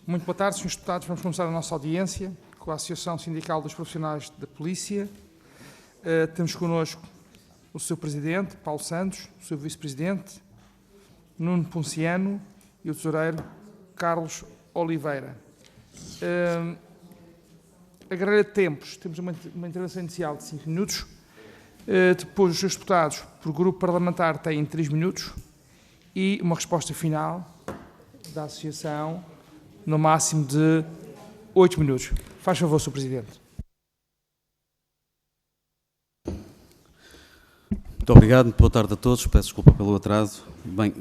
Muito boa tarde, senhores deputados. Vamos começar a nossa audiência com a Associação Sindical dos Profissionais da Polícia. Temos connosco o Sr. Presidente, Paulo Santos, o Sr. Vice-Presidente, Nuno Ponciano e o Tesoureiro, Carlos Oliveira. A grelha de tempos, temos uma intervenção inicial de 5 minutos. Depois, os seus deputados, por grupo parlamentar, têm 3 minutos e uma resposta final da Associação no máximo de 8 minutos. Faz favor, Sr. Presidente. Muito obrigado, boa tarde a todos, peço desculpa pelo atraso. Bem,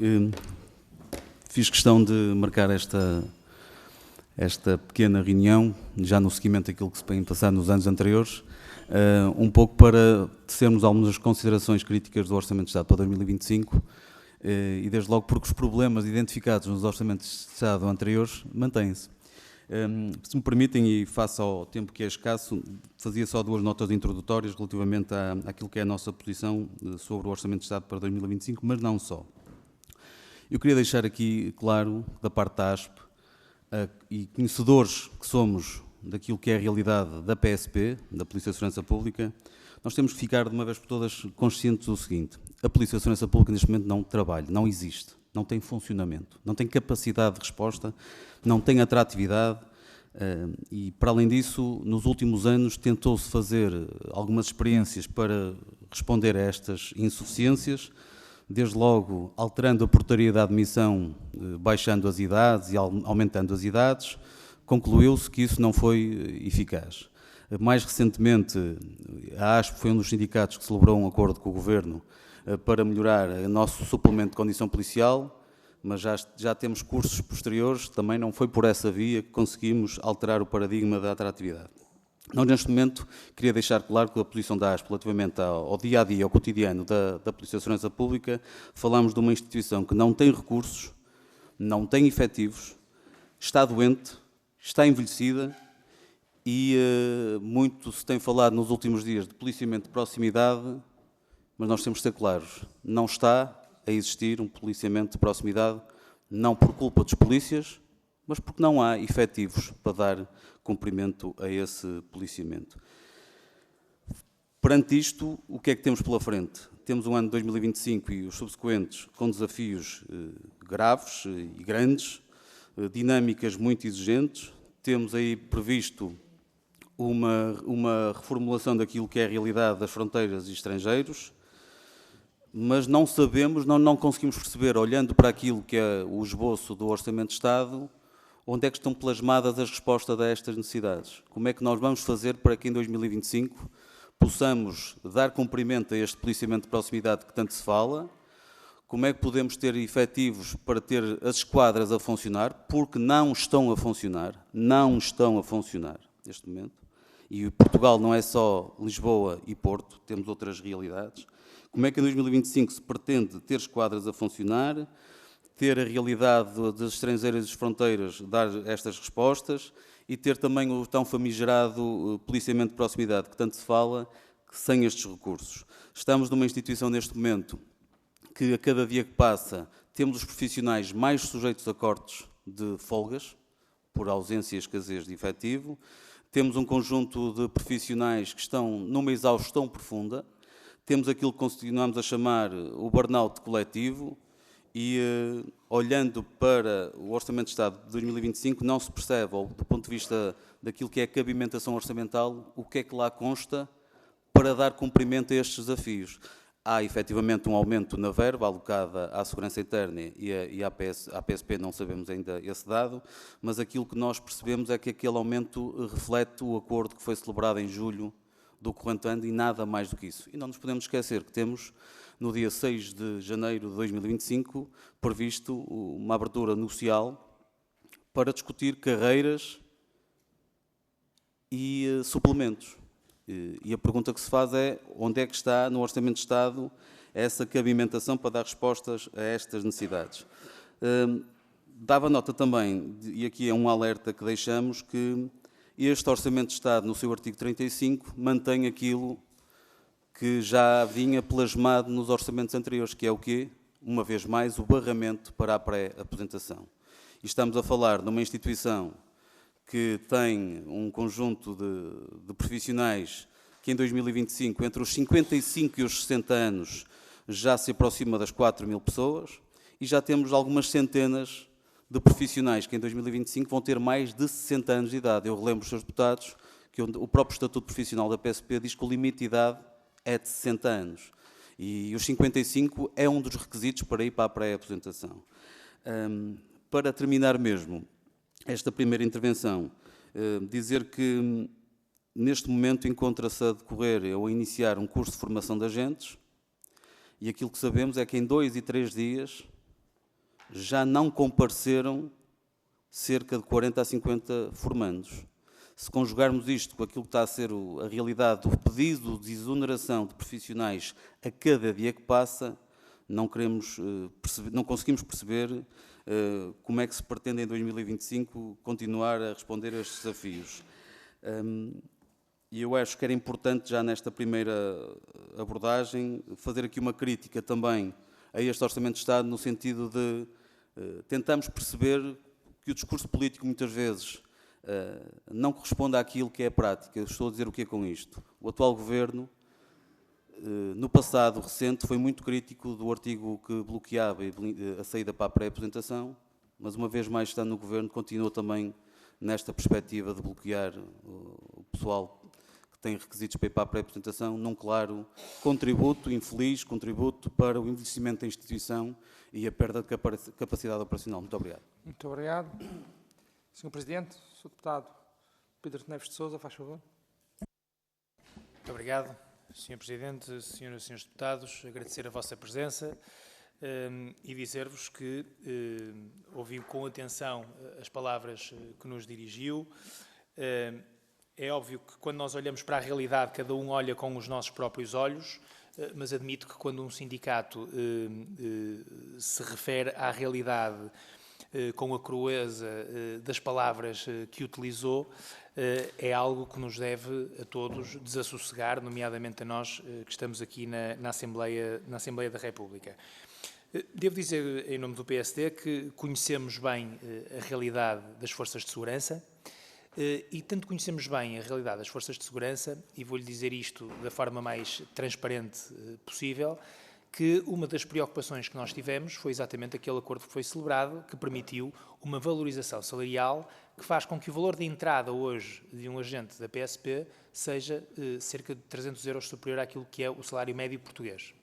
fiz questão de marcar esta pequena reunião, já no seguimento daquilo que se tem passado nos anos anteriores, um pouco para tecermos algumas considerações críticas do Orçamento de Estado para 2025, e desde logo porque os problemas identificados nos Orçamentos de Estado anteriores mantêm-se. Se me permitem, e face ao tempo que é escasso, fazia só 2 notas introdutórias relativamente àquilo que é a nossa posição sobre o Orçamento de Estado para 2025, mas não só. Eu queria deixar aqui claro, da parte da ASP, e conhecedores que somos daquilo que é a realidade da PSP, da Polícia de Segurança Pública, nós temos que ficar de uma vez por todas conscientes do seguinte: a Polícia de Segurança Pública neste momento não trabalha, não existe, não tem funcionamento, não tem capacidade de resposta, não tem atratividade, e para além disso, nos últimos anos tentou-se fazer algumas experiências para responder a estas insuficiências, desde logo alterando a portaria da admissão, baixando as idades e aumentando as idades. Concluiu-se que isso não foi eficaz. Mais recentemente, a ASP foi um dos sindicatos que celebrou um acordo com o Governo para melhorar o nosso suplemento de condição policial, mas já temos cursos posteriores, também não foi por essa via que conseguimos alterar o paradigma da atratividade. Nós, neste momento, queria deixar claro que a posição da ASP relativamente ao dia-a-dia, ao cotidiano da Polícia de Segurança Pública, falamos de uma instituição que não tem recursos, não tem efetivos, está doente, está envelhecida e muito se tem falado nos últimos dias de policiamento de proximidade, mas nós temos de ser claros, não está a existir um policiamento de proximidade, não por culpa dos polícias, mas porque não há efetivos para dar cumprimento a esse policiamento. Perante isto, o que é que temos pela frente? Temos um ano de 2025 e os subsequentes com desafios graves e grandes, dinâmicas muito exigentes. Temos aí previsto uma reformulação daquilo que é a realidade das fronteiras e estrangeiros, mas não sabemos, não conseguimos perceber, olhando para aquilo que é o esboço do Orçamento de Estado, onde é que estão plasmadas as respostas a estas necessidades. Como é que nós vamos fazer para que em 2025 possamos dar cumprimento a este policiamento de proximidade que tanto se fala? Como é que podemos ter efetivos para ter as esquadras a funcionar? Porque não estão a funcionar neste momento. E Portugal não é só Lisboa e Porto, temos outras realidades. Como é que em 2025 se pretende ter esquadras a funcionar, ter a realidade das estrangeiras e das fronteiras, dar estas respostas e ter também o tão famigerado policiamento de proximidade que tanto se fala, sem estes recursos? Estamos numa instituição neste momento que a cada dia que passa temos os profissionais mais sujeitos a cortes de folgas, por ausência e escassez de efetivo. Temos um conjunto de profissionais que estão numa exaustão profunda. Temos aquilo que continuamos a chamar o burnout coletivo e, olhando para o Orçamento de Estado de 2025, não se percebe, ou do ponto de vista daquilo que é a cabimentação orçamental, o que é que lá consta para dar cumprimento a estes desafios. Há, efetivamente, um aumento na verba alocada à segurança interna e à PSP, não sabemos ainda esse dado, mas aquilo que nós percebemos é que aquele aumento reflete o acordo que foi celebrado em julho do corrente ano e nada mais do que isso. E não nos podemos esquecer que temos, no dia 6 de janeiro de 2025, previsto uma abertura negocial para discutir carreiras e suplementos. E a pergunta que se faz é: onde é que está no Orçamento de Estado essa cabimentação para dar respostas a estas necessidades? Dava nota também, e aqui é um alerta que deixamos, que este Orçamento de Estado, no seu artigo 35, mantém aquilo que já vinha plasmado nos orçamentos anteriores, que é o quê? Uma vez mais, o barramento para a pré-aposentação. E estamos a falar de uma instituição que tem um conjunto de profissionais que em 2025, entre os 55 e os 60 anos, já se aproxima das 4.000 pessoas, e já temos algumas centenas de profissionais que em 2025 vão ter mais de 60 anos de idade. Eu relembro os seus deputados que o próprio Estatuto Profissional da PSP diz que o limite de idade é de 60 anos. E os 55 é um dos requisitos para ir para a pré-aposentação. Para terminar mesmo esta primeira intervenção, dizer que neste momento encontra-se a decorrer ou a iniciar um curso de formação de agentes, e aquilo que sabemos é que em 2 e 3 dias já não compareceram cerca de 40 a 50 formandos. Se conjugarmos isto com aquilo que está a ser a realidade do pedido de exoneração de profissionais a cada dia que passa, não conseguimos perceber como é que se pretende em 2025 continuar a responder a estes desafios. E eu acho que era importante, já nesta primeira abordagem, fazer aqui uma crítica também a este Orçamento de Estado, no sentido de tentarmos perceber que o discurso político muitas vezes não corresponde àquilo que é a prática. Eu estou a dizer o que é com isto. O atual Governo, no passado recente, foi muito crítico do artigo que bloqueava a saída para a pré-aposentação, mas uma vez mais estando no Governo, continua também nesta perspectiva de bloquear o pessoal que tem requisitos para ir para a pré-aposentação, num claro contributo, infeliz contributo para o envelhecimento da instituição e a perda de capacidade operacional. Muito obrigado. Muito obrigado. Sr. Presidente, Sr. Deputado Pedro Neves de Sousa, faz favor. Muito obrigado, Sr. Presidente, Senhoras e Senhores Deputados, agradecer a vossa presença e dizer-vos que ouvi com atenção as palavras que nos dirigiu. É óbvio que quando nós olhamos para a realidade, cada um olha com os nossos próprios olhos, mas admito que quando um sindicato se refere à realidade com a crueza das palavras que utilizou, é algo que nos deve a todos desassossegar, nomeadamente a nós que estamos aqui na Assembleia da República. Devo dizer, em nome do PSD, que conhecemos bem a realidade das forças de segurança, e tanto conhecemos bem a realidade das forças de segurança, e vou-lhe dizer isto da forma mais transparente possível, que uma das preocupações que nós tivemos foi exatamente aquele acordo que foi celebrado, que permitiu uma valorização salarial que faz com que o valor de entrada hoje de um agente da PSP seja cerca de 300 euros superior àquilo que é o salário médio português.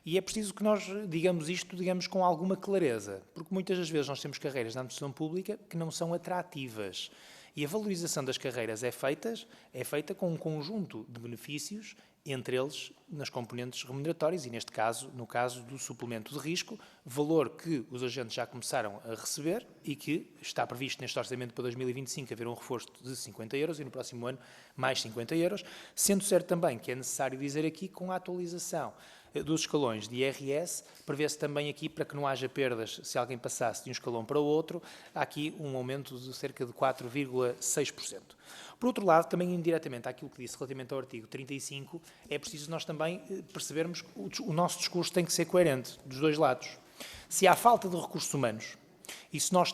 E é preciso que nós digamos isto, com alguma clareza, porque muitas das vezes nós temos carreiras na administração pública que não são atrativas. E a valorização das carreiras é feita com um conjunto de benefícios, entre eles nas componentes remuneratórias e, neste caso, no caso do suplemento de risco, valor que os agentes já começaram a receber e que está previsto neste orçamento para 2025 haver um reforço de 50 euros e no próximo ano mais 50 euros, sendo certo também que é necessário dizer aqui com a atualização dos escalões de IRS, prevê-se também aqui, para que não haja perdas se alguém passasse de um escalão para o outro, há aqui um aumento de cerca de 4,6%. Por outro lado, também indiretamente àquilo que disse relativamente ao artigo 35, é preciso nós também percebermos que o nosso discurso tem que ser coerente dos dois lados. Se há falta de recursos humanos e se nós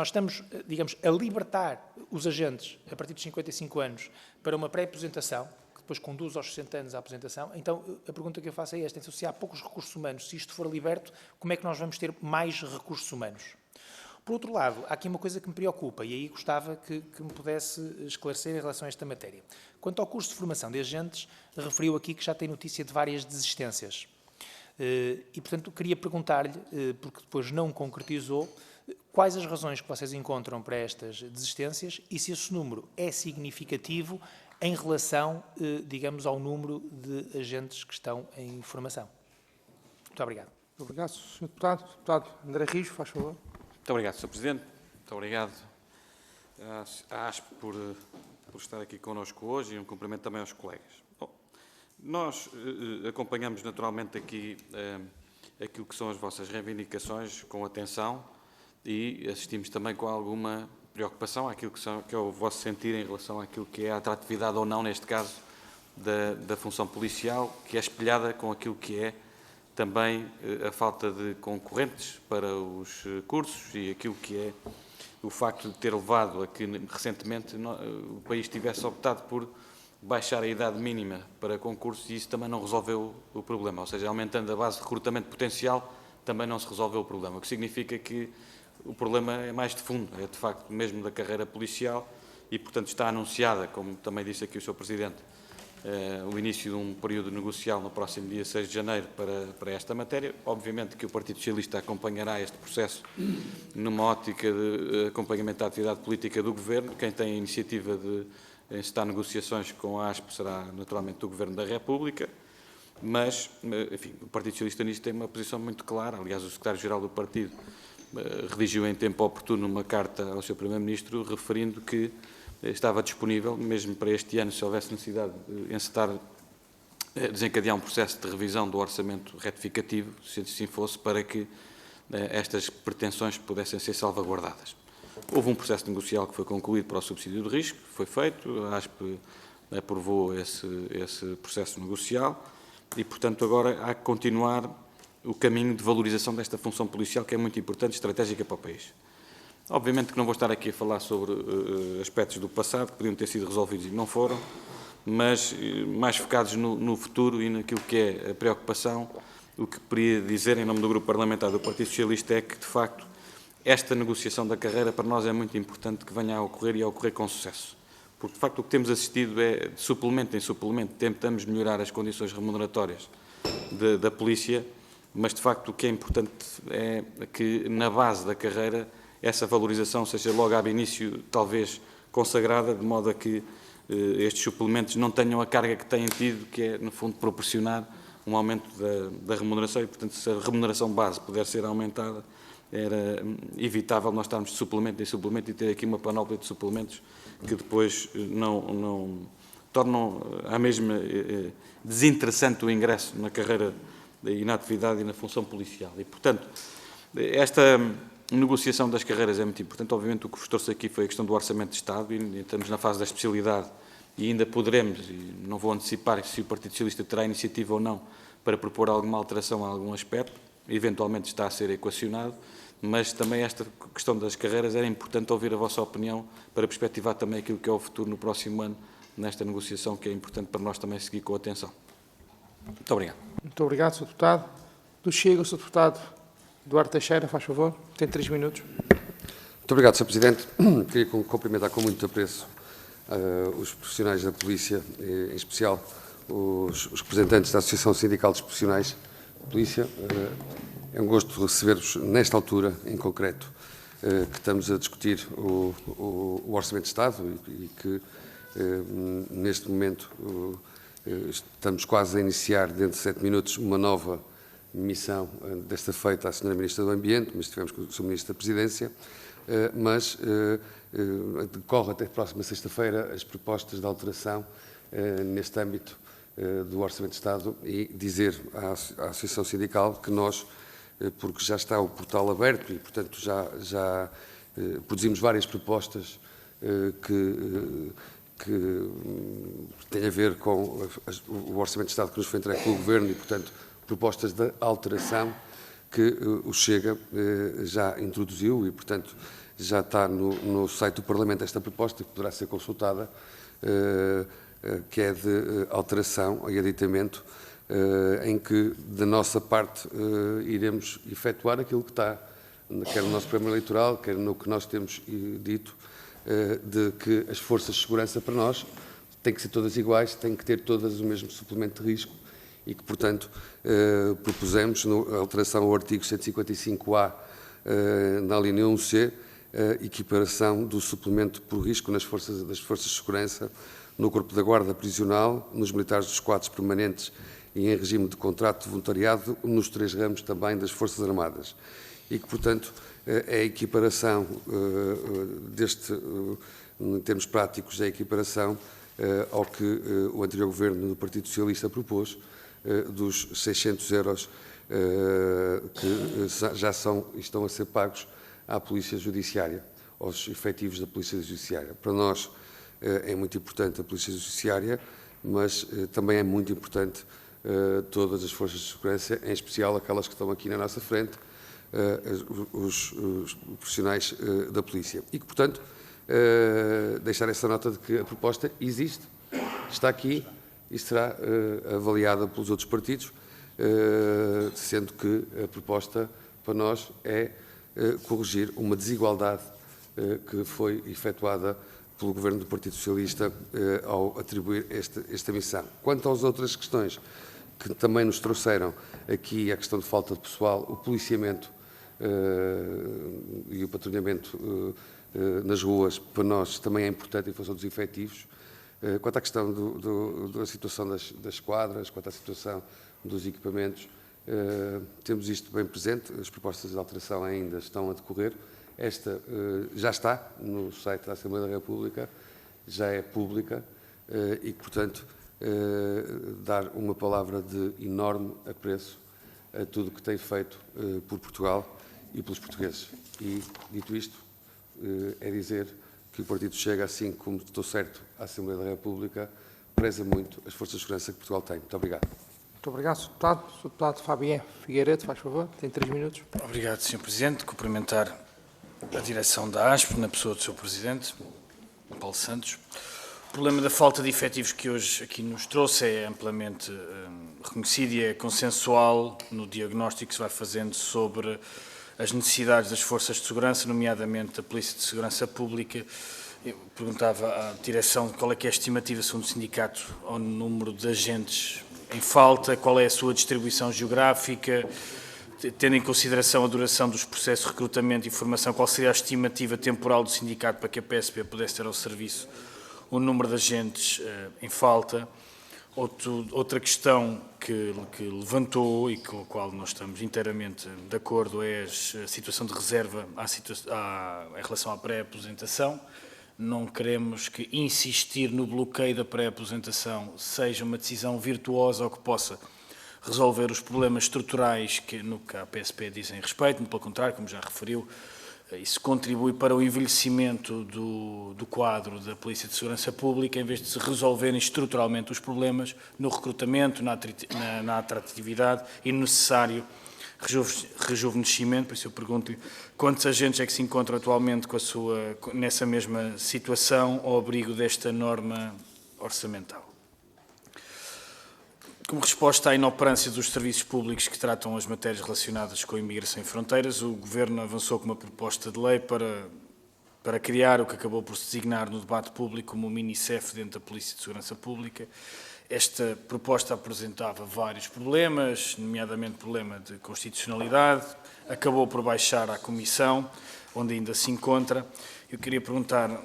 estamos, digamos, a libertar os agentes a partir dos 55 anos para uma pré-aposentação, depois conduz aos 60 anos à aposentação, então a pergunta que eu faço é esta: então, se há poucos recursos humanos, se isto for liberto, como é que nós vamos ter mais recursos humanos? Por outro lado, há aqui uma coisa que me preocupa e aí gostava que me pudesse esclarecer em relação a esta matéria. Quanto ao curso de formação de agentes, referiu aqui que já tem notícia de várias desistências. E, portanto, queria perguntar-lhe, porque depois não concretizou, quais as razões que vocês encontram para estas desistências e se esse número é significativo em relação, digamos, ao número de agentes que estão em formação. Muito obrigado. Muito obrigado, Sr. Deputado. Deputado André Rijo, faz favor. Muito obrigado, Sr. Presidente. Muito obrigado à ASP por estar aqui connosco hoje e um cumprimento também aos colegas. Bom, nós acompanhamos naturalmente aqui aquilo que são as vossas reivindicações com atenção e assistimos também com alguma preocupação àquilo que é o vosso sentir em relação àquilo que é a atratividade ou não, neste caso, da função policial, que é espelhada com aquilo que é também a falta de concorrentes para os cursos e aquilo que é o facto de ter levado a que recentemente o país tivesse optado por baixar a idade mínima para concursos e isso também não resolveu o problema, ou seja, aumentando a base de recrutamento potencial também não se resolveu o problema, o que significa que o problema é mais de fundo, é de facto mesmo da carreira policial e, portanto, está anunciada, como também disse aqui o Sr. Presidente, o início de um período negocial no próximo dia 6 de janeiro para esta matéria. Obviamente que o Partido Socialista acompanhará este processo numa ótica de acompanhamento da atividade política do Governo. Quem tem a iniciativa de encetar negociações com a ASP será naturalmente o Governo da República, mas, enfim, o Partido Socialista nisto tem uma posição muito clara. Aliás, o Secretário-Geral do Partido redigiu em tempo oportuno uma carta ao Sr. Primeiro-Ministro referindo que estava disponível, mesmo para este ano, se houvesse necessidade de encetar, desencadear um processo de revisão do orçamento retificativo, se assim fosse, para que estas pretensões pudessem ser salvaguardadas. Houve um processo negocial que foi concluído para o subsídio de risco, foi feito, a ASP aprovou esse processo negocial e, portanto, agora há que continuar o caminho de valorização desta função policial, que é muito importante e estratégica para o país. Obviamente que não vou estar aqui a falar sobre aspectos do passado que podiam ter sido resolvidos e não foram, mas mais focados no futuro e naquilo que é a preocupação. O que queria dizer em nome do Grupo Parlamentar do Partido Socialista é que, de facto, esta negociação da carreira para nós é muito importante que venha a ocorrer e a ocorrer com sucesso. Porque, de facto, o que temos assistido é, de suplemento em suplemento, tentamos melhorar as condições remuneratórias da polícia, mas, de facto, o que é importante é que, na base da carreira, essa valorização seja logo ao início, talvez, consagrada, de modo a que estes suplementos não tenham a carga que têm tido, que é, no fundo, proporcionar um aumento da remuneração e, portanto, se a remuneração base puder ser aumentada, era evitável nós estarmos de suplemento em suplemento e ter aqui uma panóplia de suplementos que depois não tornam a mesma desinteressante o ingresso na carreira e na atividade e na função policial. E, portanto, esta negociação das carreiras é muito importante. Obviamente, o que vos trouxe aqui foi a questão do Orçamento de Estado e estamos na fase da especialidade e ainda poderemos, e não vou antecipar se o Partido Socialista terá iniciativa ou não para propor alguma alteração a algum aspecto, eventualmente está a ser equacionado, mas também esta questão das carreiras era importante ouvir a vossa opinião para perspectivar também aquilo que é o futuro no próximo ano nesta negociação, que é importante para nós também seguir com atenção. Muito obrigado. Muito obrigado, Sr. Deputado. Do Chega, o Sr. Deputado Eduardo Teixeira, faz favor, tem 3 minutos. Muito obrigado, Sr. Presidente. Queria cumprimentar com muito apreço os profissionais da Polícia, em especial os representantes da Associação Sindical dos Profissionais de Polícia. É um gosto receber-vos nesta altura, em concreto, que estamos a discutir o Orçamento de Estado e que, neste momento, estamos quase a iniciar, dentro de 7 minutos, uma nova missão, desta feita à Sra. Ministra do Ambiente, mas estivemos com o Sr. Ministro da Presidência, mas decorre até a próxima sexta-feira as propostas de alteração neste âmbito do Orçamento de Estado e dizer à Associação Sindical que nós, porque já está o portal aberto e, portanto, já produzimos várias propostas que têm a ver com o Orçamento de Estado que nos foi entregue pelo Governo e, portanto, propostas de alteração que o Chega já introduziu e, portanto, já está no site do Parlamento esta proposta que poderá ser consultada, que é de alteração e aditamento, em que, da nossa parte, iremos efetuar aquilo que está, quer no nosso programa eleitoral, quer no que nós temos dito, de que as forças de segurança para nós têm que ser todas iguais, têm que ter todas o mesmo suplemento de risco e que, portanto, propusemos a alteração ao artigo 155A, na linha 1C, a equiparação do suplemento por risco das forças de segurança no Corpo da Guarda Prisional, nos militares dos quadros permanentes e em regime de contrato de voluntariado, nos 3 ramos também das Forças Armadas. E que, portanto, a equiparação em termos práticos, a equiparação ao que o anterior Governo do Partido Socialista propôs, dos 600 euros que já estão a ser pagos à Polícia Judiciária, aos efetivos da Polícia Judiciária. Para nós é muito importante a Polícia Judiciária, mas também é muito importante todas as forças de segurança, em especial aquelas que estão aqui na nossa frente, os profissionais da polícia. E que, portanto, deixar essa nota de que a proposta existe, está aqui e será avaliada pelos outros partidos, sendo que a proposta para nós é corrigir uma desigualdade que foi efetuada pelo Governo do Partido Socialista ao atribuir esta missão. Quanto às outras questões que também nos trouxeram aqui, a questão de falta de pessoal, o policiamento e o patrulhamento nas ruas, para nós também é importante em função dos efetivos. Quanto à questão da situação das quadras, quanto à situação dos equipamentos, temos isto bem presente, as propostas de alteração ainda estão a decorrer. Esta já está no site da Assembleia da República, já é pública e, portanto, dar uma palavra de enorme apreço a tudo o que tem feito por Portugal e pelos portugueses. E, dito isto, é dizer que o Partido Chega, assim como estou certo, a Assembleia da República, preza muito as forças de segurança que Portugal tem. Muito obrigado. Muito obrigado, Sr. Deputado. Sr. Deputado Fabien Figueiredo, faz favor, tem 3 minutos. Obrigado, Sr. Presidente. Cumprimentar a direção da ASP, na pessoa do Sr. Presidente, Paulo Santos. O problema da falta de efetivos que hoje aqui nos trouxe é amplamente reconhecido e é consensual no diagnóstico que se vai fazendo sobre as necessidades das forças de segurança, nomeadamente da Polícia de Segurança Pública. Eu perguntava à direção qual é que é a estimativa segundo o sindicato ao número de agentes em falta, qual é a sua distribuição geográfica, tendo em consideração a duração dos processos de recrutamento e formação, qual seria a estimativa temporal do sindicato para que a PSP pudesse ter ao serviço o número de agentes em falta. Outra questão que levantou e com a qual nós estamos inteiramente de acordo é a situação de reserva em relação à pré-aposentação. Não queremos que insistir no bloqueio da pré-aposentação seja uma decisão virtuosa ou que possa resolver os problemas estruturais que a PSP dizem respeito, pelo contrário, como já referiu, isso contribui para o envelhecimento do quadro da Polícia de Segurança Pública, em vez de se resolverem estruturalmente os problemas no recrutamento, na atratividade e no necessário rejuvenescimento. Por isso eu pergunto-lhe quantos agentes é que se encontram atualmente nessa mesma situação ao abrigo desta norma orçamental. Como resposta à inoperância dos serviços públicos que tratam as matérias relacionadas com a imigração e fronteiras, o Governo avançou com uma proposta de lei para criar o que acabou por se designar no debate público como o mini-CEF dentro da Polícia de Segurança Pública. Esta proposta apresentava vários problemas, nomeadamente problema de constitucionalidade, acabou por baixar à Comissão, onde ainda se encontra. Eu queria perguntar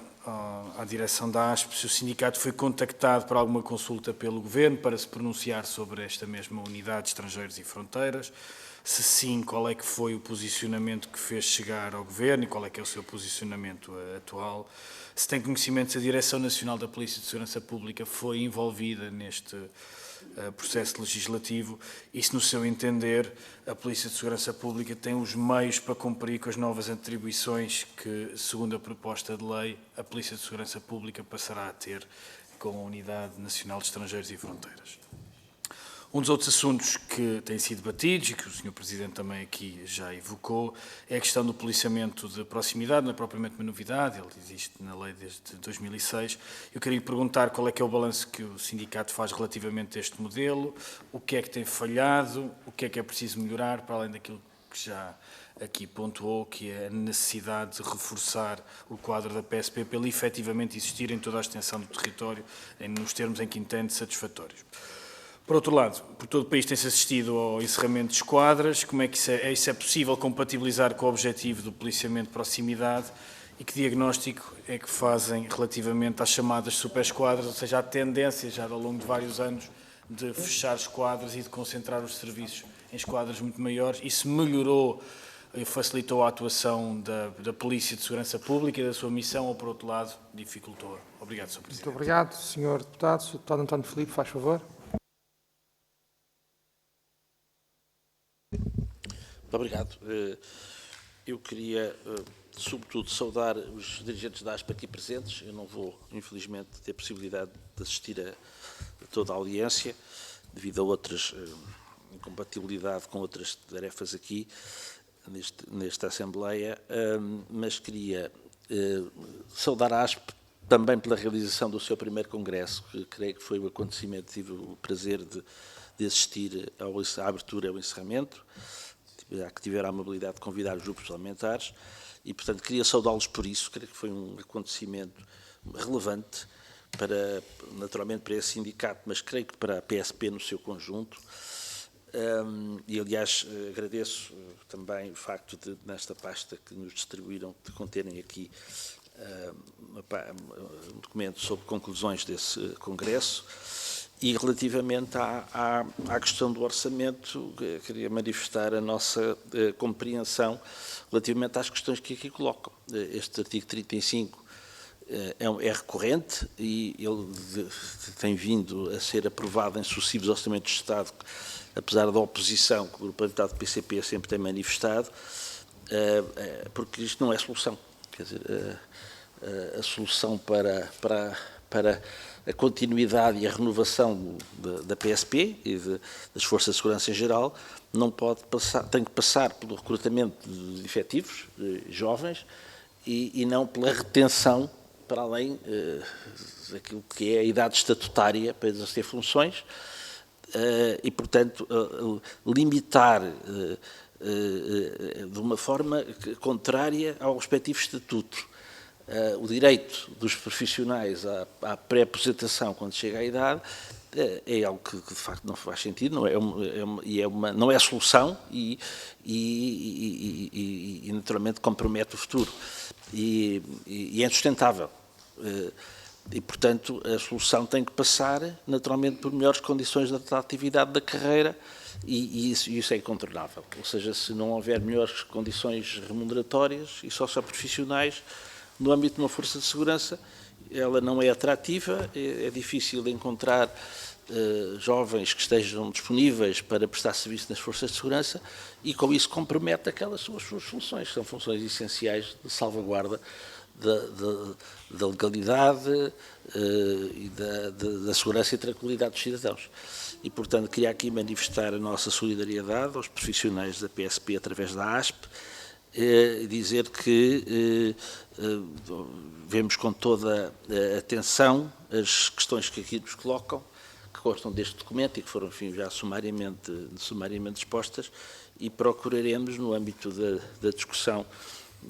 à direção da ASP se o sindicato foi contactado para alguma consulta pelo Governo para se pronunciar sobre esta mesma unidade de estrangeiros e fronteiras. Se sim, qual é que foi o posicionamento que fez chegar ao Governo e qual é que é o seu posicionamento atual? Se tem conhecimento se a Direção Nacional da Polícia de Segurança Pública foi envolvida neste processo legislativo e se, no seu entender, a Polícia de Segurança Pública tem os meios para cumprir com as novas atribuições que, segundo a proposta de lei, a Polícia de Segurança Pública passará a ter com a Unidade Nacional de Estrangeiros e Fronteiras. Um dos outros assuntos que têm sido debatidos e que o Sr. Presidente também aqui já evocou é a questão do policiamento de proximidade, não é propriamente uma novidade, ele existe na lei desde 2006. Eu queria lhe perguntar qual é que é o balanço que o sindicato faz relativamente a este modelo, o que é que tem falhado, o que é preciso melhorar, para além daquilo que já aqui pontuou, que é a necessidade de reforçar o quadro da PSP para ele efetivamente existir em toda a extensão do território, nos termos em que entende satisfatórios. Por outro lado, por todo o país tem-se assistido ao encerramento de esquadras. Como é que isso é possível compatibilizar com o objetivo do policiamento de proximidade e que diagnóstico é que fazem relativamente às chamadas superesquadras, ou seja, a tendência já ao longo de vários anos de fechar esquadras e de concentrar os serviços em esquadras muito maiores? Isso melhorou e facilitou a atuação da Polícia de Segurança Pública e da sua missão ou, por outro lado, dificultou? Obrigado, Sr. Presidente. Muito obrigado, Sr. Deputado. Sr. Deputado António Filipe, faz favor. Muito obrigado. Eu queria, sobretudo, saudar os dirigentes da ASP aqui presentes. Eu não vou, infelizmente, ter possibilidade de assistir a toda a audiência. devido a outras incompatibilidade com outras tarefas aqui, nesta Assembleia, mas queria saudar a ASP também pela realização do seu primeiro congresso, que creio que foi o acontecimento, tive o prazer de assistir à abertura e ao encerramento, que tiveram a amabilidade de convidar os grupos parlamentares, e, portanto, queria saudá-los por isso, creio que foi um acontecimento relevante, naturalmente para esse sindicato, mas creio que para a PSP no seu conjunto. E, aliás, agradeço também o facto de, nesta pasta que nos distribuíram, de conterem aqui um documento sobre conclusões desse congresso. E, relativamente à questão do orçamento, queria manifestar a nossa compreensão relativamente às questões que aqui colocam. Este artigo 35 é recorrente e ele tem vindo a ser aprovado em sucessivos orçamentos de Estado, apesar da oposição que o Grupo Parlamentar do PCP sempre tem manifestado, porque isto não é solução. Quer dizer, a solução para a continuidade e a renovação da PSP e das Forças de Segurança em geral não pode passar, tem que passar pelo recrutamento de efetivos jovens e não pela retenção para além daquilo que é a idade estatutária para exercer funções e, portanto, limitar de uma forma contrária ao respectivo estatuto o direito dos profissionais à pré-aposentação quando chega à idade é algo que de facto não faz sentido, não é a solução e naturalmente compromete o futuro e é insustentável. E, portanto, a solução tem que passar naturalmente por melhores condições de atividade da carreira e isso é incontornável. Ou seja, se não houver melhores condições remuneratórias e socioprofissionais no âmbito de uma força de segurança, ela não é atrativa, é difícil encontrar jovens que estejam disponíveis para prestar serviço nas forças de segurança e com isso compromete aquelas suas funções, que são funções essenciais de salvaguarda da legalidade e da segurança e tranquilidade dos cidadãos. E, portanto, queria aqui manifestar a nossa solidariedade aos profissionais da PSP através da ASP, dizer que vemos com toda a atenção as questões que aqui nos colocam, que constam deste documento e que foram, enfim, já sumariamente expostas, e procuraremos, no âmbito da discussão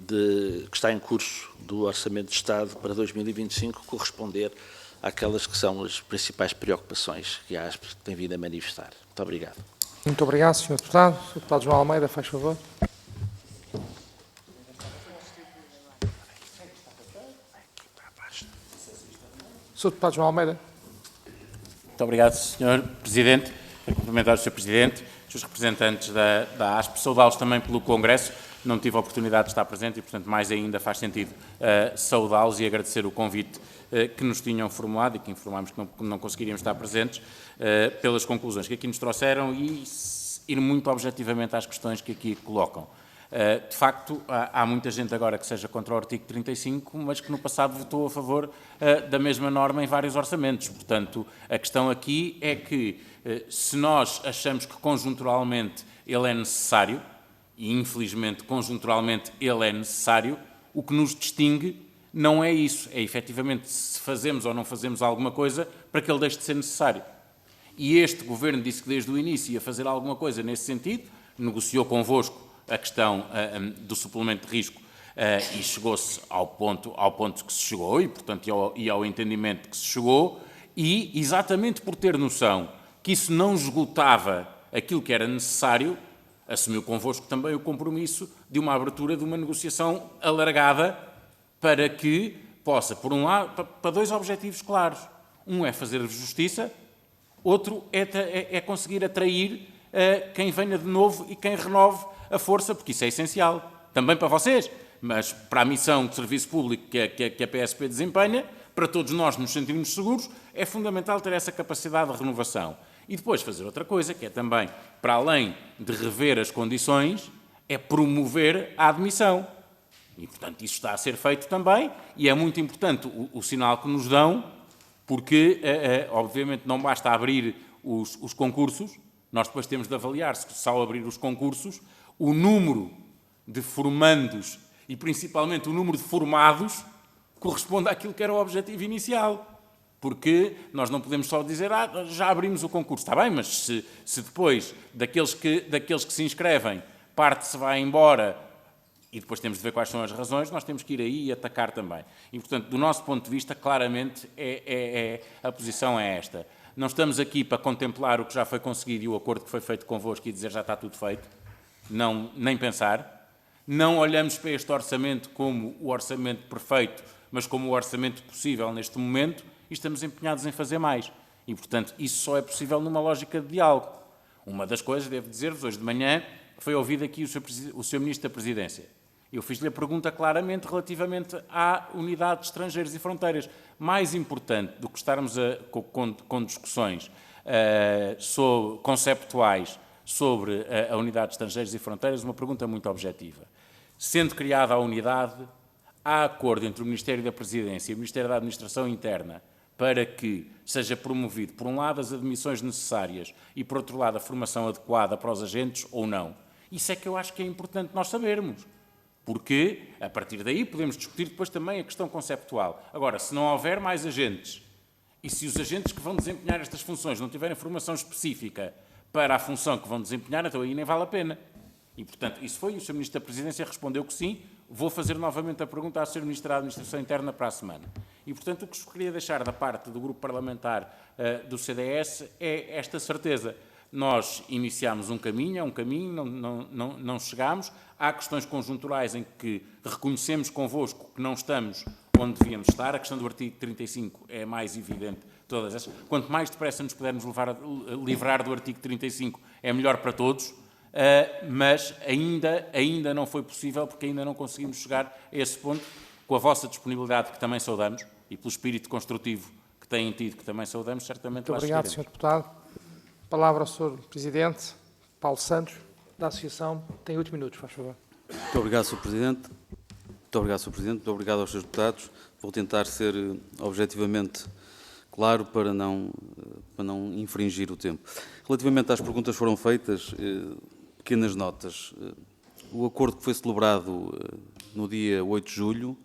que está em curso do Orçamento de Estado para 2025, corresponder àquelas que são as principais preocupações que a ASP tem vindo a manifestar. Muito obrigado. Muito obrigado, Sr. Deputado. Sr. Deputado João Almeida, faz favor. Sr. Deputado João Almeida. Muito obrigado, Sr. Presidente. Quero cumprimentar o Sr. Presidente, os representantes da ASP, saudá-los também pelo Congresso. Não tive a oportunidade de estar presente e, portanto, mais ainda faz sentido saudá-los e agradecer o convite que nos tinham formulado e que informámos que não conseguiríamos estar presentes pelas conclusões que aqui nos trouxeram e ir muito objetivamente às questões que aqui colocam. De facto, há muita gente agora que seja contra o artigo 35, mas que no passado votou a favor da mesma norma em vários orçamentos. Portanto, a questão aqui é que, se nós achamos que conjunturalmente ele é necessário, e infelizmente conjunturalmente ele é necessário, o que nos distingue não é isso, é efetivamente se fazemos ou não fazemos alguma coisa para que ele deixe de ser necessário. E este Governo disse que desde o início ia fazer alguma coisa nesse sentido, negociou convosco a questão do suplemento de risco e chegou-se ao ponto que se chegou e, portanto, ao entendimento que se chegou e, exatamente por ter noção que isso não esgotava aquilo que era necessário, assumiu convosco também o compromisso de uma abertura de uma negociação alargada para que possa, por um lado, para dois objetivos claros. Um é fazer justiça, outro é conseguir atrair quem venha de novo e quem renove a força, porque isso é essencial, também para vocês, mas para a missão de serviço público que a PSP desempenha, para todos nós nos sentirmos seguros, é fundamental ter essa capacidade de renovação. E depois fazer outra coisa, que é também, para além de rever as condições, é promover a admissão. E, portanto, isso está a ser feito também, e é muito importante o sinal que nos dão, porque, obviamente, não basta abrir os concursos, nós depois temos de avaliar se ao abrir os concursos o número de formandos e principalmente o número de formados corresponde àquilo que era o objetivo inicial. Porque nós não podemos só dizer, já abrimos o concurso. Está bem, mas se depois daqueles que se inscrevem, parte se vai embora e depois temos de ver quais são as razões, nós temos que ir aí e atacar também. E, portanto, do nosso ponto de vista, claramente, a posição é esta. Não estamos aqui para contemplar o que já foi conseguido e o acordo que foi feito convosco e dizer já está tudo feito. Não, nem pensar. Não olhamos para este orçamento como o orçamento perfeito, mas como o orçamento possível neste momento e estamos empenhados em fazer mais. E, portanto, isso só é possível numa lógica de diálogo. Uma das coisas, devo dizer-vos, hoje de manhã, foi ouvido aqui o Sr. Ministro da Presidência. Eu fiz-lhe a pergunta claramente relativamente à unidade de estrangeiros e fronteiras. Mais importante do que estarmos com discussões conceptuais sobre a unidade de estrangeiros e fronteiras, uma pergunta muito objetiva. Sendo criada a unidade, há acordo entre o Ministério da Presidência e o Ministério da Administração Interna para que seja promovido, por um lado, as admissões necessárias e, por outro lado, a formação adequada para os agentes ou não. Isso é que eu acho que é importante nós sabermos. Porque, a partir daí, podemos discutir depois também a questão conceptual. Agora, se não houver mais agentes, e se os agentes que vão desempenhar estas funções não tiverem formação específica para a função que vão desempenhar, então aí nem vale a pena. E, portanto, isso foi, o Sr. Ministro da Presidência respondeu que sim. Vou fazer novamente a pergunta ao Sr. Ministro da Administração Interna para a semana. E, portanto, o que queria deixar da parte do grupo parlamentar do CDS é esta certeza. Nós iniciámos um caminho, não chegámos. Há questões conjunturais em que reconhecemos convosco que não estamos onde devíamos estar. A questão do artigo 35 é mais evidente de todas essas. Quanto mais depressa nos pudermos livrar do artigo 35, é melhor para todos. Mas ainda não foi possível, porque ainda não conseguimos chegar a esse ponto, com a vossa disponibilidade, que também saudamos, e pelo espírito construtivo que têm tido, que também saudamos, certamente lá chegaremos. Muito obrigado, Sr. Deputado. Palavra ao Sr. Presidente, Paulo Santos, da Associação. Tem 8 minutos, faz favor. Muito obrigado, Sr. Presidente. Muito obrigado, Sr. Presidente. Muito obrigado aos Srs. Deputados. Vou tentar ser objetivamente claro para não infringir o tempo. Relativamente às perguntas que foram feitas, pequenas notas. O acordo que foi celebrado no dia 8 de julho,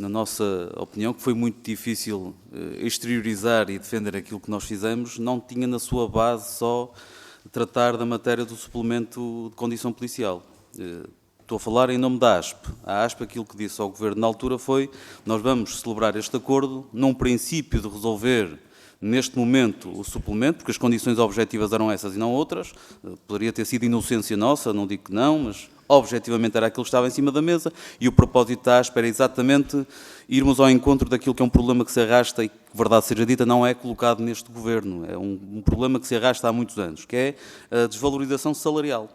na nossa opinião, que foi muito difícil exteriorizar e defender aquilo que nós fizemos, não tinha na sua base só tratar da matéria do suplemento de condição policial. Estou a falar em nome da ASP. A ASP, aquilo que disse ao Governo na altura foi: nós vamos celebrar este acordo num princípio de resolver neste momento o suplemento, porque as condições objetivas eram essas e não outras. Poderia ter sido inocência nossa, não digo que não, mas objetivamente era aquilo que estava em cima da mesa, e o propósito da ASP era exatamente irmos ao encontro daquilo que é um problema que se arrasta e que, verdade seja dita, não é colocado neste Governo. É um problema que se arrasta há muitos anos, que é a desvalorização salarial.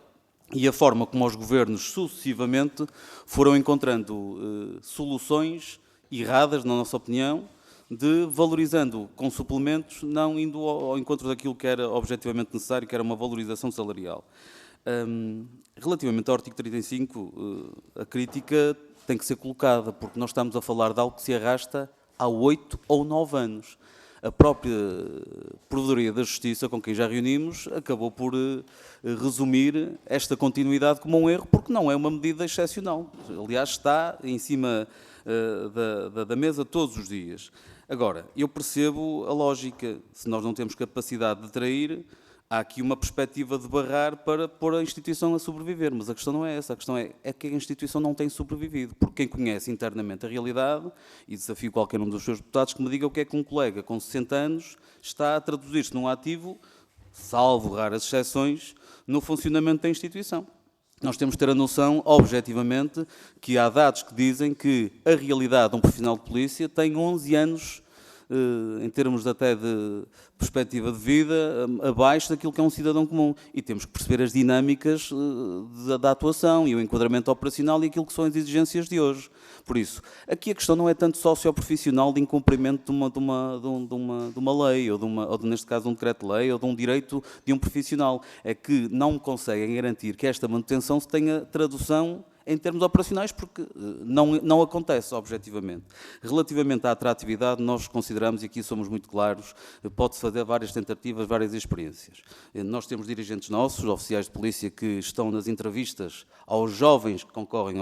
E a forma como os governos sucessivamente foram encontrando soluções erradas, na nossa opinião, de valorizando com suplementos, não indo ao encontro daquilo que era objetivamente necessário, que era uma valorização salarial. Relativamente ao artigo 35, a crítica tem que ser colocada, porque nós estamos a falar de algo que se arrasta há 8 ou 9 anos. A própria Provedoria da Justiça, com quem já reunimos, acabou por resumir esta continuidade como um erro, porque não é uma medida excepcional. Aliás, está em cima da mesa todos os dias. Agora, eu percebo a lógica. Se nós não temos capacidade de atrair, há aqui uma perspectiva de barrar para pôr a instituição a sobreviver. Mas a questão não é essa. A questão é que a instituição não tem sobrevivido. Porque quem conhece internamente a realidade, e desafio qualquer um dos seus deputados que me diga o que é que um colega com 60 anos está a traduzir-se num ativo, salvo raras exceções, no funcionamento da instituição. Nós temos de ter a noção, objetivamente, que há dados que dizem que a realidade de um profissional de polícia tem 11 anos, em termos até de perspectiva de vida, abaixo daquilo que é um cidadão comum. E temos que perceber as dinâmicas da atuação e o enquadramento operacional e aquilo que são as exigências de hoje. Por isso, aqui a questão não é tanto socioprofissional de incumprimento de uma lei, ou neste caso de um decreto-lei, ou de um direito de um profissional. É que não conseguem garantir que esta manutenção se tenha tradução em termos operacionais, porque não acontece objetivamente. Relativamente à atratividade, nós consideramos, e aqui somos muito claros, pode-se fazer várias tentativas, várias experiências. Nós temos dirigentes nossos, oficiais de polícia, que estão nas entrevistas aos jovens que concorrem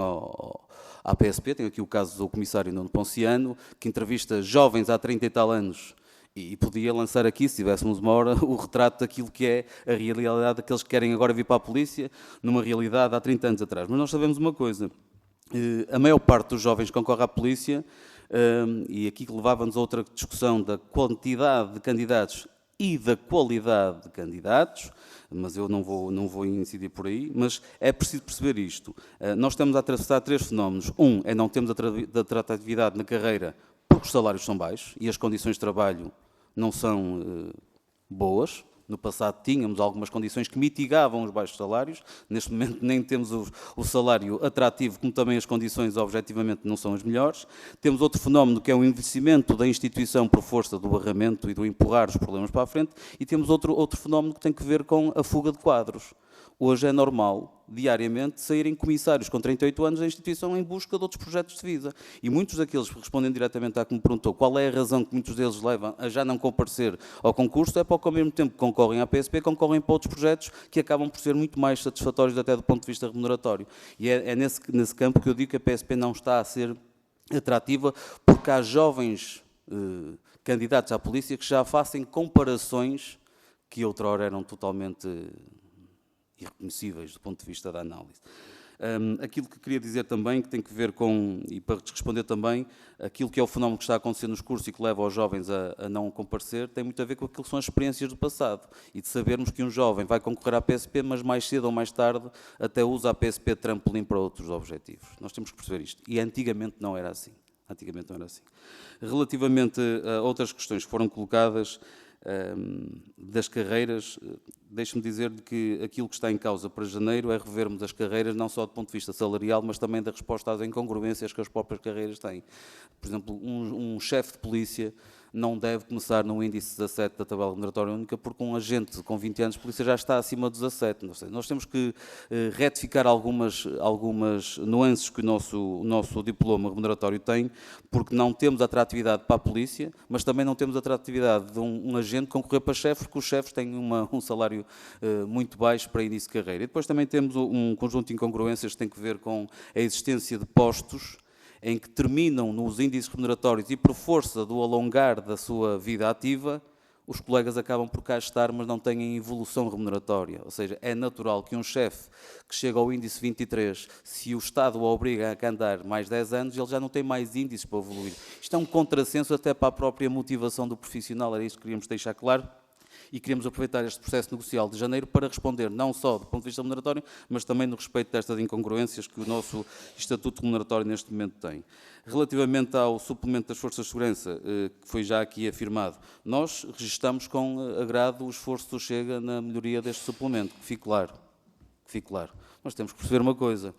à PSP, tenho aqui o caso do comissário Nuno Ponciano, que entrevista jovens há 30 e tal anos, e podia lançar aqui, se tivéssemos uma hora, o retrato daquilo que é a realidade daqueles que querem agora vir para a polícia, numa realidade há 30 anos atrás. Mas nós sabemos uma coisa, a maior parte dos jovens que concorre à polícia, e aqui levava-nos a outra discussão da quantidade de candidatos e da qualidade de candidatos, mas eu não vou incidir por aí, mas é preciso perceber isto. Nós estamos a atravessar 3 fenómenos. É não termos atratividade na carreira porque os salários são baixos e as condições de trabalho não são boas. No passado tínhamos algumas condições que mitigavam os baixos salários, neste momento nem temos o salário atrativo, como também as condições objetivamente não são as melhores. Temos outro fenómeno que é o envelhecimento da instituição por força do barramento e do empurrar os problemas para a frente, e temos outro fenómeno que tem que ver com a fuga de quadros. Hoje é normal, diariamente, saírem comissários com 38 anos da instituição em busca de outros projetos de vida. E muitos daqueles que respondem diretamente à que me perguntou qual é a razão que muitos deles levam a já não comparecer ao concurso, é porque ao mesmo tempo que concorrem à PSP, concorrem para outros projetos que acabam por ser muito mais satisfatórios até do ponto de vista remuneratório. E é nesse campo que eu digo que a PSP não está a ser atrativa, porque há jovens candidatos à polícia que já fazem comparações que outrora eram totalmente irreconhecíveis do ponto de vista da análise. Aquilo que queria dizer também, que tem que ver com, e para te responder também, aquilo que é o fenómeno que está a acontecer nos cursos e que leva os jovens a não comparecer, tem muito a ver com aquilo que são as experiências do passado. E de sabermos que um jovem vai concorrer à PSP, mas mais cedo ou mais tarde até usa a PSP de trampolim para outros objetivos. Nós temos que perceber isto. E antigamente não era assim. Relativamente a outras questões que foram colocadas, das carreiras, deixe-me dizer-lhe que aquilo que está em causa para janeiro é revermos as carreiras, não só do ponto de vista salarial, mas também da resposta às incongruências que as próprias carreiras têm. Por exemplo, um chefe de polícia não deve começar no índice 17 da tabela remuneratória única, porque um agente com 20 anos de polícia já está acima de 17. Nós temos que retificar algumas nuances que o nosso diploma remuneratório tem, porque não temos atratividade para a polícia, mas também não temos atratividade de um agente concorrer para chefe, porque os chefes têm um salário muito baixo para início de carreira. E depois também temos um conjunto de incongruências que tem que ver com a existência de postos em que terminam nos índices remuneratórios e por força do alongar da sua vida ativa, os colegas acabam por cá estar, mas não têm evolução remuneratória. Ou seja, é natural que um chefe que chega ao índice 23, se o Estado o obriga a andar mais 10 anos, ele já não tem mais índices para evoluir. Isto é um contrassenso até para a própria motivação do profissional, era isso que queríamos deixar claro. E queremos aproveitar este processo negocial de janeiro para responder não só do ponto de vista remuneratório, mas também no respeito destas incongruências que o nosso Estatuto Remuneratório neste momento tem. Relativamente ao suplemento das Forças de Segurança, que foi já aqui afirmado, nós registramos com agrado o esforço do Chega na melhoria deste suplemento, que fique claro. Nós temos que perceber uma coisa,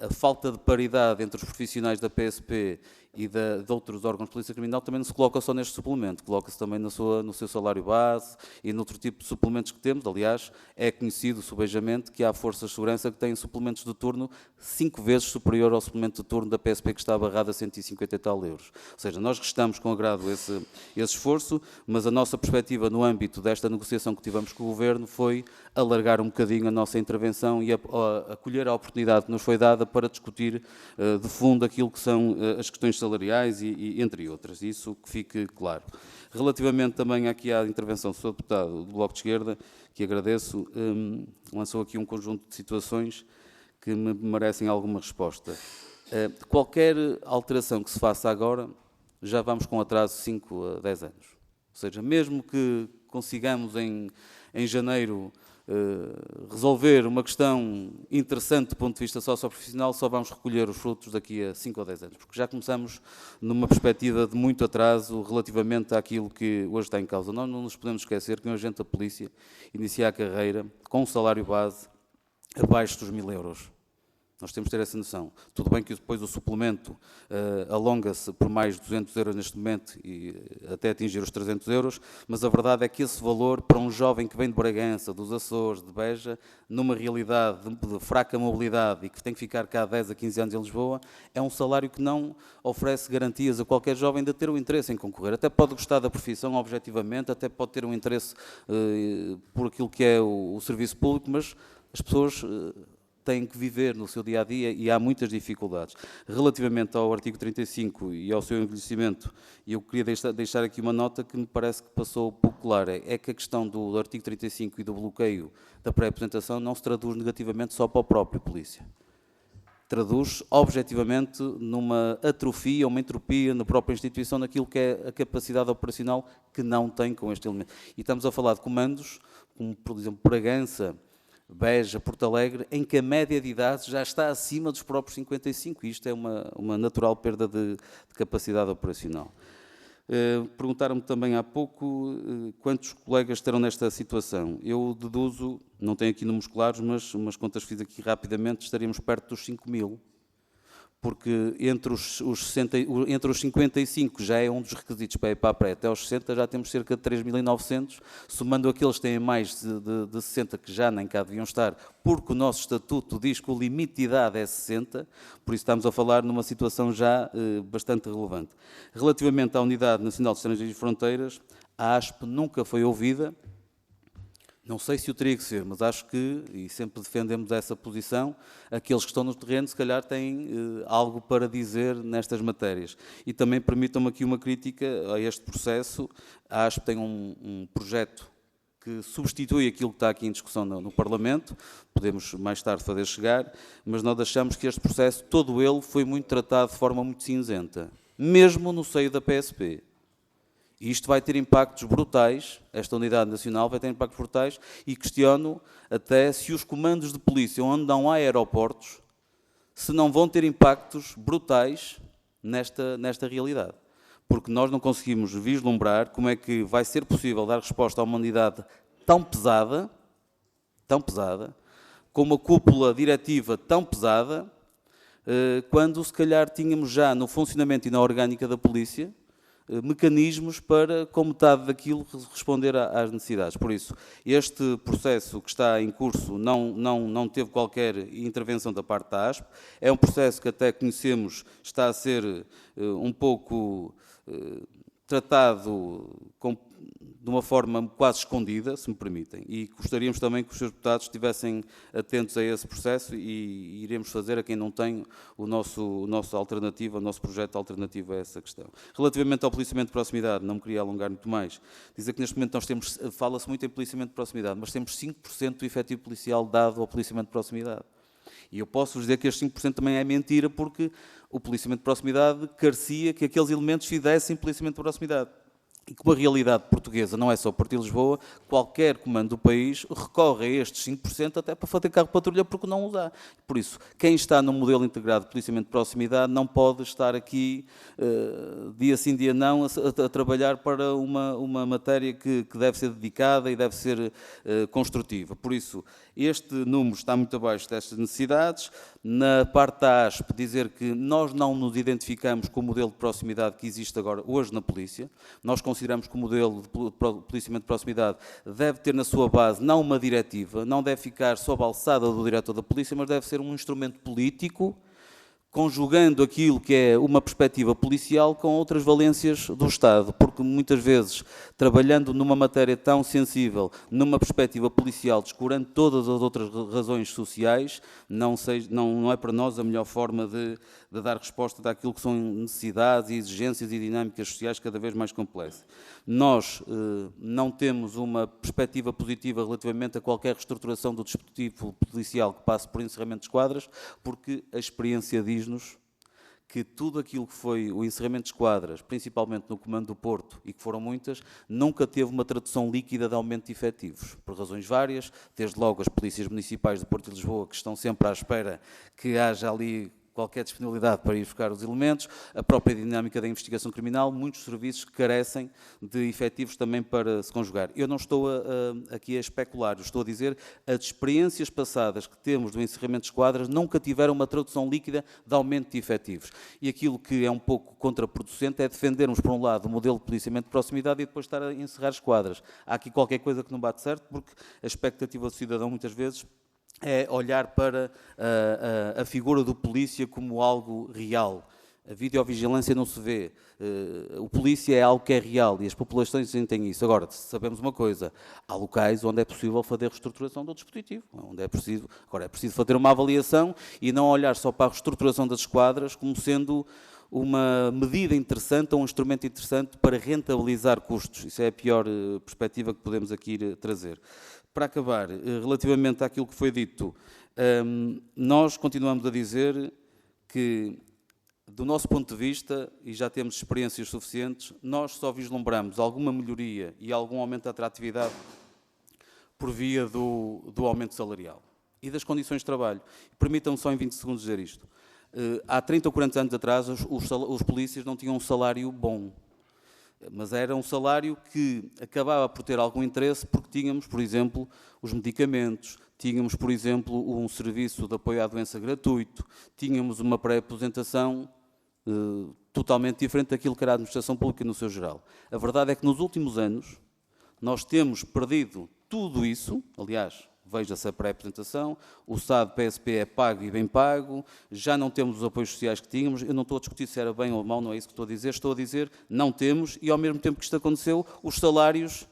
a falta de paridade entre os profissionais da PSP e de outros órgãos de polícia criminal também não se coloca só neste suplemento, coloca-se também no seu salário base e noutro tipo de suplementos que temos. Aliás, é conhecido subejamente que há forças de segurança que têm suplementos de turno 5 vezes superior ao suplemento de turno da PSP, que está barrado a 150 e tal euros. Ou seja, nós gostamos com agrado esse esforço, mas a nossa perspectiva no âmbito desta negociação que tivemos com o Governo foi alargar um bocadinho a nossa intervenção e acolher a oportunidade que nos foi dada para discutir de fundo aquilo que são as questões salariais e entre outras. Isso que fique claro. Relativamente também aqui à intervenção do Sr. Deputado do Bloco de Esquerda, que agradeço, lançou aqui um conjunto de situações que me merecem alguma resposta. Qualquer alteração que se faça agora, já vamos com atraso de 5 a 10 anos. Ou seja, mesmo que consigamos em janeiro resolver uma questão interessante do ponto de vista socioprofissional, só vamos recolher os frutos daqui a 5 ou 10 anos, porque já começamos numa perspectiva de muito atraso relativamente àquilo que hoje está em causa. Nós não nos podemos esquecer que um agente da polícia inicia a carreira com um salário base abaixo dos 1.000 euros. Nós temos de ter essa noção. Tudo bem que depois o suplemento alonga-se por mais 200 euros neste momento e até atingir os 300 euros, mas a verdade é que esse valor, para um jovem que vem de Bragança, dos Açores, de Beja, numa realidade de fraca mobilidade e que tem que ficar cá há 10 a 15 anos em Lisboa, é um salário que não oferece garantias a qualquer jovem de ter um interesse em concorrer. Até pode gostar da profissão objetivamente, até pode ter um interesse por aquilo que é o serviço público, mas as pessoas têm que viver no seu dia-a-dia e há muitas dificuldades. Relativamente ao artigo 35 e ao seu envelhecimento, eu queria deixar aqui uma nota que me parece que passou um pouco clara, é que a questão do artigo 35 e do bloqueio da pré-apresentação não se traduz negativamente só para o próprio polícia. Traduz objetivamente numa atrofia, uma entropia na própria instituição, naquilo que é a capacidade operacional que não tem com este elemento. E estamos a falar de comandos, como por exemplo Bragança, Beja, Porto Alegre, em que a média de idade já está acima dos próprios 55, e isto é uma natural perda de capacidade operacional. Perguntaram-me também há pouco quantos colegas estarão nesta situação. Eu deduzo, não tenho aqui números claros, mas umas contas fiz aqui rapidamente, estaríamos perto dos 5.000. Porque entre os 55 já é um dos requisitos para ir para a pré, até aos 60 já temos cerca de 3.900, somando aqueles que têm mais de 60 que já nem cá deviam estar, porque o nosso estatuto diz que o limite de idade é 60, por isso estamos a falar numa situação já bastante relevante. Relativamente à Unidade Nacional de Estrangeiros e Fronteiras, a ASP nunca foi ouvida. Não sei se o teria que ser, mas acho que, e sempre defendemos essa posição, aqueles que estão no terreno se calhar têm algo para dizer nestas matérias. E também permitam-me aqui uma crítica a este processo. A ASP tem um projeto que substitui aquilo que está aqui em discussão no Parlamento, podemos mais tarde fazer chegar, mas nós achamos que este processo, todo ele, foi muito tratado de forma muito cinzenta, mesmo no seio da PSP. E isto vai ter impactos brutais, esta unidade nacional vai ter impactos brutais, e questiono até se os comandos de polícia onde não há aeroportos, se não vão ter impactos brutais nesta realidade. Porque nós não conseguimos vislumbrar como é que vai ser possível dar resposta a uma unidade tão pesada, com uma cúpula diretiva tão pesada, quando se calhar tínhamos já no funcionamento e na orgânica da polícia mecanismos para, com metade daquilo, responder às necessidades. Por isso, este processo que está em curso não teve qualquer intervenção da parte da ASP, é um processo que até conhecemos, está a ser um pouco tratado de uma forma quase escondida, se me permitem, e gostaríamos também que os seus deputados estivessem atentos a esse processo e iremos fazer a quem não tem o nosso alternativo, o nosso projeto alternativo a essa questão. Relativamente ao policiamento de proximidade, não me queria alongar muito mais, dizer que neste momento nós temos, fala-se muito em policiamento de proximidade, mas temos 5% do efetivo policial dado ao policiamento de proximidade. E eu posso vos dizer que este 5% também é mentira, porque o policiamento de proximidade carecia que aqueles elementos fizessem policiamento de proximidade. E como a realidade portuguesa não é só Porto e Lisboa, qualquer comando do país recorre a estes 5% até para fazer carro de patrulha porque não os há. Por isso, quem está no modelo integrado de policiamento de proximidade não pode estar aqui dia sim, dia não, a trabalhar para uma matéria que deve ser dedicada e deve ser construtiva. Por isso, este número está muito abaixo destas necessidades. Na parte da ASP, dizer que nós não nos identificamos com o modelo de proximidade que existe agora hoje na polícia. Nós consideramos que o modelo de policiamento de proximidade deve ter na sua base não uma diretiva, não deve ficar sob a alçada do diretor da polícia, mas deve ser um instrumento político, conjugando aquilo que é uma perspectiva policial com outras valências do Estado, porque muitas vezes, trabalhando numa matéria tão sensível, numa perspectiva policial, descurando todas as outras razões sociais, não é para nós a melhor forma de dar resposta daquilo que são necessidades, exigências e dinâmicas sociais cada vez mais complexas. Nós não temos uma perspectiva positiva relativamente a qualquer reestruturação do dispositivo policial que passe por encerramento de esquadras, porque a experiência diz-nos que tudo aquilo que foi o encerramento de esquadras, principalmente no Comando do Porto, e que foram muitas, nunca teve uma tradução líquida de aumento de efetivos, por razões várias, desde logo as polícias municipais do Porto e Lisboa, que estão sempre à espera que haja ali qualquer disponibilidade para ir buscar os elementos, a própria dinâmica da investigação criminal, muitos serviços que carecem de efetivos também para se conjugar. Eu não estou aqui a especular, estou a dizer as experiências passadas que temos do encerramento de esquadras nunca tiveram uma tradução líquida de aumento de efetivos. E aquilo que é um pouco contraproducente é defendermos, por um lado, o modelo de policiamento de proximidade e depois estar a encerrar esquadras. Há aqui qualquer coisa que não bate certo, porque a expectativa do cidadão, muitas vezes, é olhar para a figura do polícia como algo real. A videovigilância não se vê. O polícia é algo que é real e as populações sentem isso. Agora, sabemos uma coisa, há locais onde é possível fazer reestruturação do dispositivo, onde é preciso, agora é preciso fazer uma avaliação e não olhar só para a reestruturação das esquadras como sendo uma medida interessante ou um instrumento interessante para rentabilizar custos. Isso é a pior perspectiva que podemos aqui trazer. Para acabar, relativamente àquilo que foi dito, nós continuamos a dizer que, do nosso ponto de vista, e já temos experiências suficientes, nós só vislumbramos alguma melhoria e algum aumento da atratividade por via do aumento salarial e das condições de trabalho. Permitam-me só em 20 segundos dizer isto. Há 30 ou 40 anos atrás, os polícias não tinham um salário bom. Mas era um salário que acabava por ter algum interesse porque tínhamos, por exemplo, os medicamentos, tínhamos, por exemplo, um serviço de apoio à doença gratuito, tínhamos uma pré-aposentação totalmente diferente daquilo que era a administração pública no seu geral. A verdade é que nos últimos anos nós temos perdido tudo isso, aliás, veja-se a pré-apresentação, o SAD-PSP é pago e bem pago, já não temos os apoios sociais que tínhamos, eu não estou a discutir se era bem ou mal, não é isso que estou a dizer não temos, e ao mesmo tempo que isto aconteceu, os salários,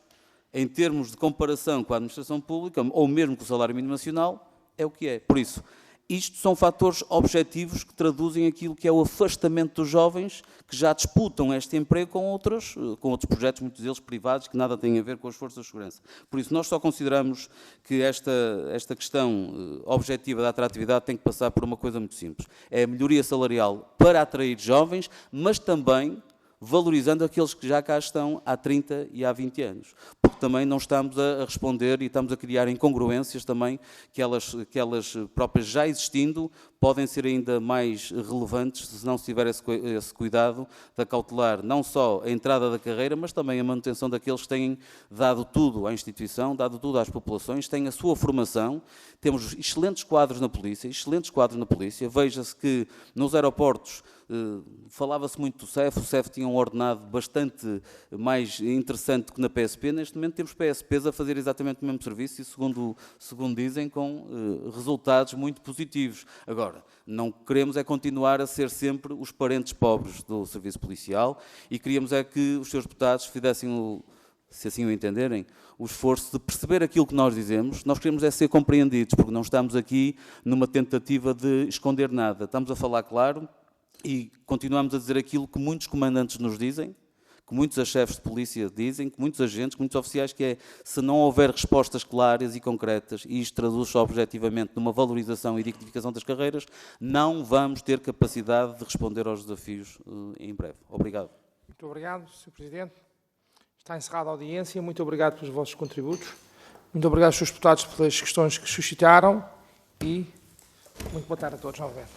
em termos de comparação com a administração pública, ou mesmo com o salário mínimo nacional, é o que é. Por isso, isto são fatores objetivos que traduzem aquilo que é o afastamento dos jovens que já disputam este emprego com outros projetos, muitos deles privados, que nada têm a ver com as forças de segurança. Por isso, nós só consideramos que esta questão objetiva da atratividade tem que passar por uma coisa muito simples. É a melhoria salarial para atrair jovens, mas também valorizando aqueles que já cá estão há 30 e há 20 anos. Porque também não estamos a responder e estamos a criar incongruências também que elas próprias já existindo podem ser ainda mais relevantes se não se tiver esse cuidado de acautelar não só a entrada da carreira, mas também a manutenção daqueles que têm dado tudo à instituição, dado tudo às populações, têm a sua formação. Temos excelentes quadros na polícia, Veja-se que nos aeroportos falava-se muito do CEF, o CEF tinha um ordenado bastante mais interessante que na PSP. Neste momento temos PSPs a fazer exatamente o mesmo serviço e, segundo dizem, com resultados muito positivos. Agora, não queremos é continuar a ser sempre os parentes pobres do serviço policial e queríamos é que os seus deputados fizessem se assim o entenderem, o esforço de perceber aquilo que nós dizemos. Nós queremos é ser compreendidos, porque não estamos aqui numa tentativa de esconder nada. Estamos a falar claro e continuamos a dizer aquilo que muitos comandantes nos dizem, que muitos chefes de polícia dizem, que muitos agentes, que muitos oficiais, que é, se não houver respostas claras e concretas, e isto traduz-se objetivamente numa valorização e dignificação das carreiras, não vamos ter capacidade de responder aos desafios em breve. Obrigado. Muito obrigado, Sr. Presidente. Está encerrada a audiência. Muito obrigado pelos vossos contributos. Muito obrigado aos Srs. Deputados pelas questões que suscitaram e muito boa tarde a todos novamente.